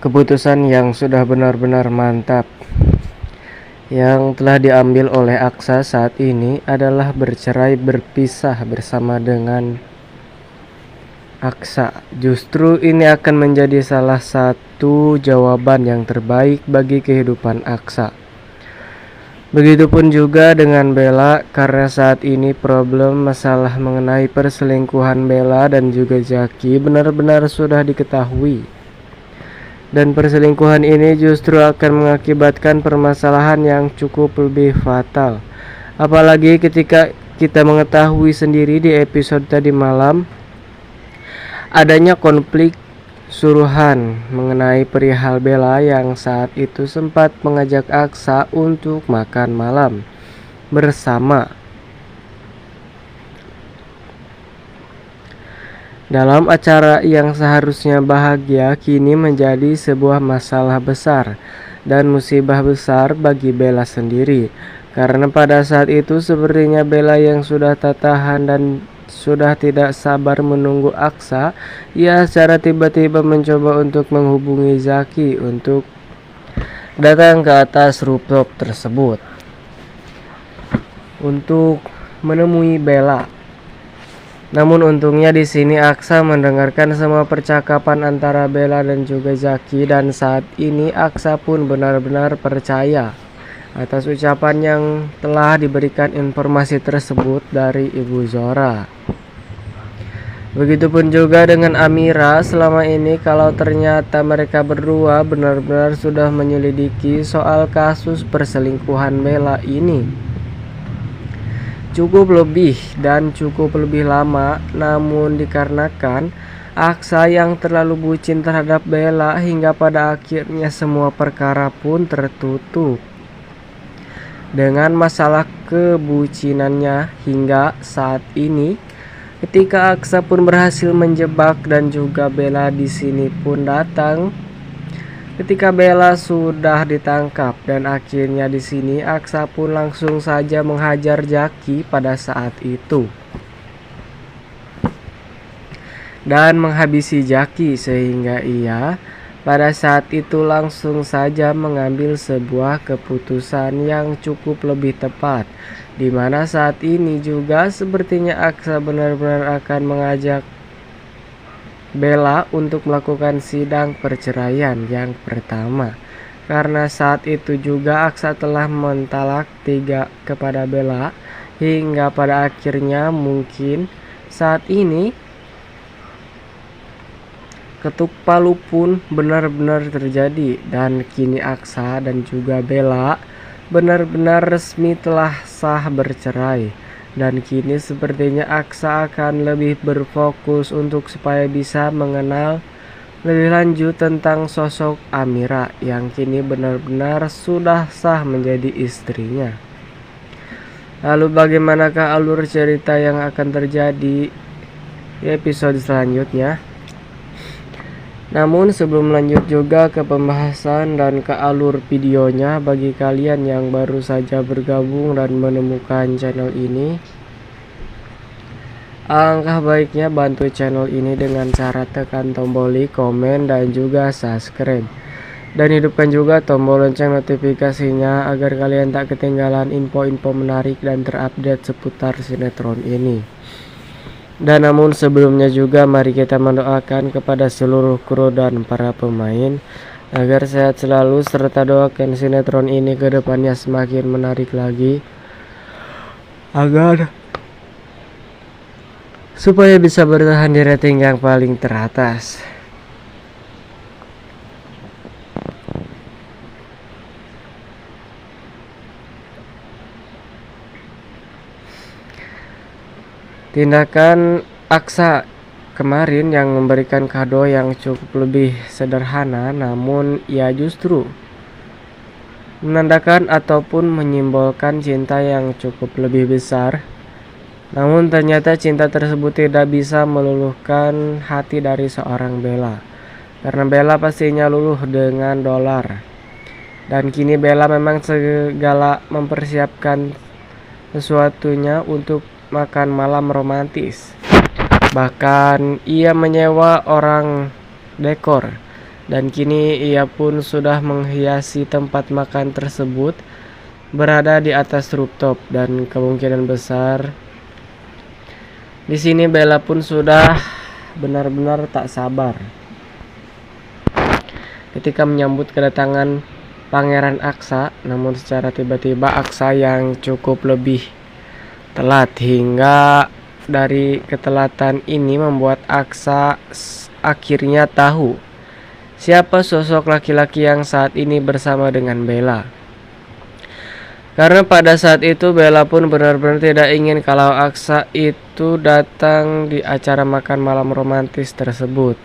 Keputusan yang sudah benar-benar mantap yang telah diambil oleh Aksa saat ini adalah bercerai berpisah bersama dengan Aksa. Justru ini akan menjadi salah satu jawaban yang terbaik bagi kehidupan Aksa. Begitupun juga dengan Bella, karena saat ini problem masalah mengenai perselingkuhan Bella dan juga Zaki benar-benar sudah diketahui. Dan perselingkuhan ini justru akan mengakibatkan permasalahan yang cukup lebih fatal. Apalagi ketika kita mengetahui sendiri di episode tadi malam adanya konflik suruhan mengenai perihal Bella yang saat itu sempat mengajak Aksa untuk makan malam bersama. Dalam acara yang seharusnya bahagia kini menjadi sebuah masalah besar dan musibah besar bagi Bella sendiri. Karena pada saat itu sepertinya Bella yang sudah tak tahan dan sudah tidak sabar menunggu Aksa, ia secara tiba-tiba mencoba untuk menghubungi Zaki untuk datang ke atas rooftop tersebut untuk menemui Bella. Namun untungnya di sini Aksa mendengarkan semua percakapan antara Bella dan juga Zaki, dan saat ini Aksa pun benar-benar percaya atas ucapan yang telah diberikan informasi tersebut dari Ibu Zora. Begitupun juga dengan Amira. Selama ini kalau ternyata mereka berdua benar-benar sudah menyelidiki soal kasus perselingkuhan Bella ini cukup lebih lama, namun dikarenakan Aksa yang terlalu bucin terhadap Bella hingga pada akhirnya semua perkara pun tertutup dengan masalah kebucinannya hingga saat ini. Ketika Aksa pun berhasil menjebak dan juga Bella di sini pun datang. Ketika Bella sudah ditangkap dan akhirnya di sini Aksa pun langsung saja menghajar Zaki pada saat itu dan menghabisi Zaki, sehingga ia pada saat itu langsung saja mengambil sebuah keputusan yang cukup lebih tepat, di mana saat ini juga sepertinya Aksa benar-benar akan mengajak Bella untuk melakukan sidang perceraian yang pertama. Karena saat itu juga Aksa telah mentalak 3 kepada Bella hingga pada akhirnya mungkin saat ini ketuk palu pun benar-benar terjadi, dan kini Aksa dan juga Bella benar-benar resmi telah sah bercerai. Dan kini sepertinya Aksa akan lebih berfokus untuk supaya bisa mengenal lebih lanjut tentang sosok Amira yang kini benar-benar sudah sah menjadi istrinya. Lalu bagaimanakah alur cerita yang akan terjadi di episode selanjutnya? Namun sebelum lanjut juga ke pembahasan dan ke alur videonya, bagi kalian yang baru saja bergabung dan menemukan channel ini, alangkah baiknya bantu channel ini dengan cara tekan tombol like, komen, dan juga subscribe. Dan hidupkan juga tombol lonceng notifikasinya agar kalian tak ketinggalan info-info menarik dan terupdate seputar sinetron ini. Dan namun sebelumnya juga mari kita mendoakan kepada seluruh kru dan para pemain agar sehat selalu, serta doakan sinetron ini ke depannya semakin menarik lagi agar supaya bisa bertahan di rating yang paling teratas. Tindakan Aksa kemarin yang memberikan kado yang cukup lebih sederhana, namun ia justru menandakan ataupun menyimbolkan cinta yang cukup lebih besar. Namun ternyata cinta tersebut tidak bisa meluluhkan hati dari seorang Bella, karena Bella pastinya luluh dengan dolar. Dan kini Bella memang segala mempersiapkan sesuatunya untuk makan malam romantis. Bahkan ia menyewa orang dekor dan kini ia pun sudah menghiasi tempat makan tersebut berada di atas rooftop, dan kemungkinan besar di sini Bella pun sudah benar-benar tak sabar ketika menyambut kedatangan Pangeran Aksa. Namun secara tiba-tiba Aksa yang cukup lebih telat, hingga dari ketelatan ini membuat Aksa akhirnya tahu siapa sosok laki-laki yang saat ini bersama dengan Bella. Karena pada saat itu Bella pun benar-benar tidak ingin kalau Aksa itu datang di acara makan malam romantis tersebut.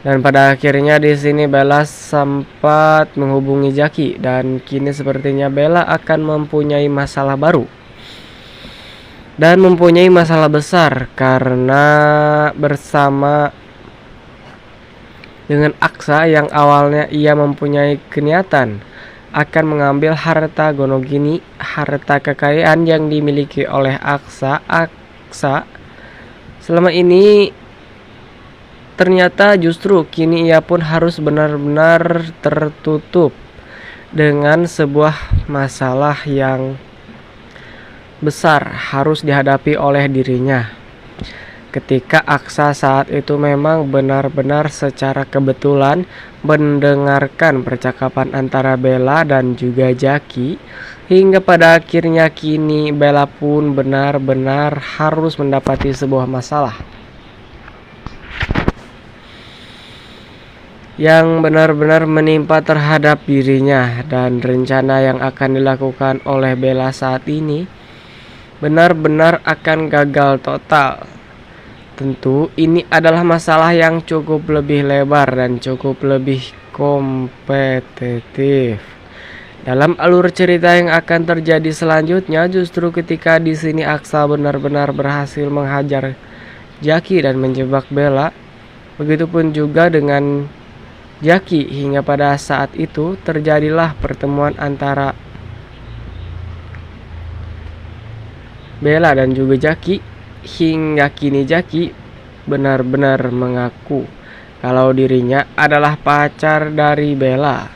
Dan pada akhirnya di sini Bella sempat menghubungi Jaki, dan kini sepertinya Bella akan mempunyai masalah baru. Dan mempunyai masalah besar karena bersama dengan Aksa yang awalnya ia mempunyai keniatan akan mengambil harta gonogini, harta kekayaan yang dimiliki oleh Aksa selama ini. Ternyata justru kini ia pun harus benar-benar tertutup dengan sebuah masalah yang besar harus dihadapi oleh dirinya. Ketika Aksa saat itu memang benar-benar secara kebetulan mendengarkan percakapan antara Bella dan juga Jaki, hingga pada akhirnya kini Bella pun benar-benar harus mendapati sebuah masalah yang benar-benar menimpa terhadap dirinya, dan rencana yang akan dilakukan oleh Bella saat ini benar-benar akan gagal total. Tentu ini adalah masalah yang cukup lebih lebar dan cukup lebih kompetitif. Dalam alur cerita yang akan terjadi selanjutnya, justru ketika di sini Aksa benar-benar berhasil menghajar Jaki dan menjebak Bella, begitupun juga dengan Jaki, hingga pada saat itu terjadilah pertemuan antara Bella dan juga Jaki. Hingga kini Jaki benar-benar mengaku kalau dirinya adalah pacar dari Bella.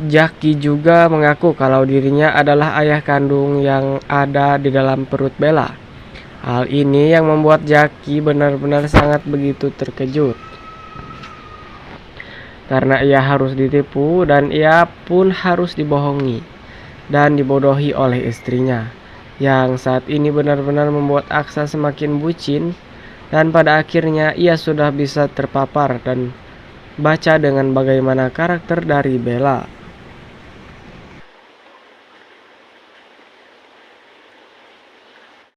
Jaki juga mengaku kalau dirinya adalah ayah kandung yang ada di dalam perut Bella. Hal ini yang membuat Jaki benar-benar sangat begitu terkejut, karena ia harus ditipu dan ia pun harus dibohongi dan dibodohi oleh istrinya, yang saat ini benar-benar membuat Aksa semakin bucin. Dan pada akhirnya ia sudah bisa terpapar dan baca dengan bagaimana karakter dari Bella.